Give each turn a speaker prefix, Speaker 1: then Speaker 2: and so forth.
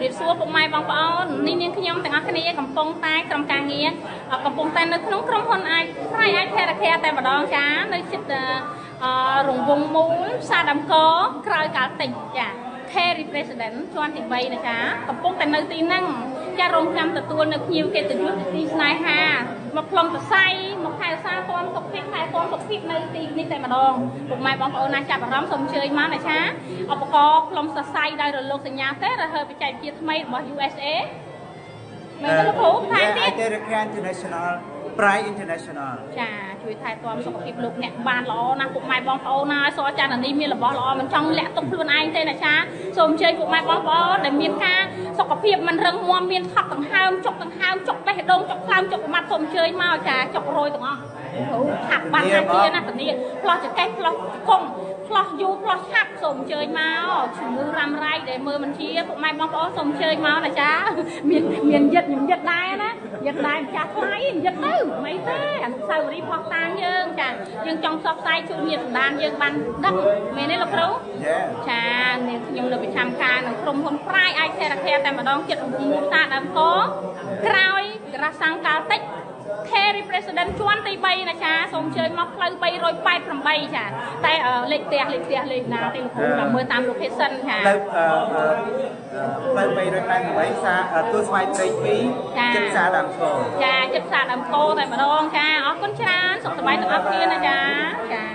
Speaker 1: រៀបសួរពុកម៉ែបងប្អូននេះនាងខ្ញុំទាំងអស់គ្នាកំពុងតែក្រុមការងារកំពុងតែនៅក្នុងក្រុមហ៊ុនអាចផ្នែកអាចធរcareតែម្ដងចានៅជិតរង្វង់មូលផ្សារដំកក្រោយកាល់តិចចា Terry President ជាន់ទី3ណាចាកំពុងតែនៅទីហ្នឹងចារងចាំទទួលនៅភ្ញៀវកិត្តិយសទីស្នេហាមកផ្លុំសរសៃមកថែរក្សាពំសុខភាពថែទាំសុខភាពនៅទីនេះតែម្ដងពុកម៉ែបងប្អូនណាចាប់អារម្មណ៍សូមអញ្ជើញមកណាចាឧបករណ៍ផ្លុំសរសៃដោយរលកសញ្ញាទេឬបច្ចេកវិទ្យាថ្មីរបស់ USA មែនទេលោកគ្រូថែទៀត
Speaker 2: International Pride International
Speaker 1: ចាជួយថែទាំសុខភាពលោកអ្នកបានល្អណាស់ពុកម៉ែបងប្អូនណាសចាននេះមានរបស់ល្អមិនចង់លាក់ទុកខ្លួនឯងទេណាចាសូមអញ្ជើញពុកម៉ែបងប្អូនដែលមានការសុខភាពមិនរឹងមាំមានថប់ដង្ហើមចុកដង្ហើមចុកបេះដូងចុកខ្លាំងចុកប្រមាត់សូមអញ្ជើញមកចាចុករយទាំងអស់ថាក់បានថាជាណាតានីផ្លោះចកេះផ្លោះកុងផ្លោះយូផ្លោះឆាប់សូមអញ្ជើញមកជំងឺរ៉ាំរ៉ៃដែលមើលមិនជាពុកម៉ែបងប្អូនសូមអញ្ជើញមកណាចាមានយឹតខ្ញុំយឹតដែរណាយឹតដែរម្ចាស់ថ្លៃយឹតទៅមិនទេអនុស្សាវរីយ៍ផុសតាងយើងចាយើងចង់ផ្សព្វផ្សាយជូនញាតិសន្តានយើងបានដឹងមែនទេលោកគ្រូចានាងខ្ញុំនៅប្រចាំការនៅក្រុមហ៊ុនប្រៃអាចធរcareតែម្ដងចិត្តរំពោះផ្សារដើមកក្រោយរ៉ាសាំងកាល់តិចTerry President ជាន់ទី3ណាចាសូមអញ្ជើញមកផ្លូវ388ចាតែលេខផ្ទះលេខណាទេលោកគ្រូតាមមើលតាម location ចា
Speaker 2: ផ្លូវ388សាទួលស្វាយព្រៃ2ចិត្តផ្សារដើមក
Speaker 1: ចាចិត្តផ្សារដើមកតែម្ដងចាអរគុណច្រើនសុខសប្បាយទាំងអស់គ្នាណាចា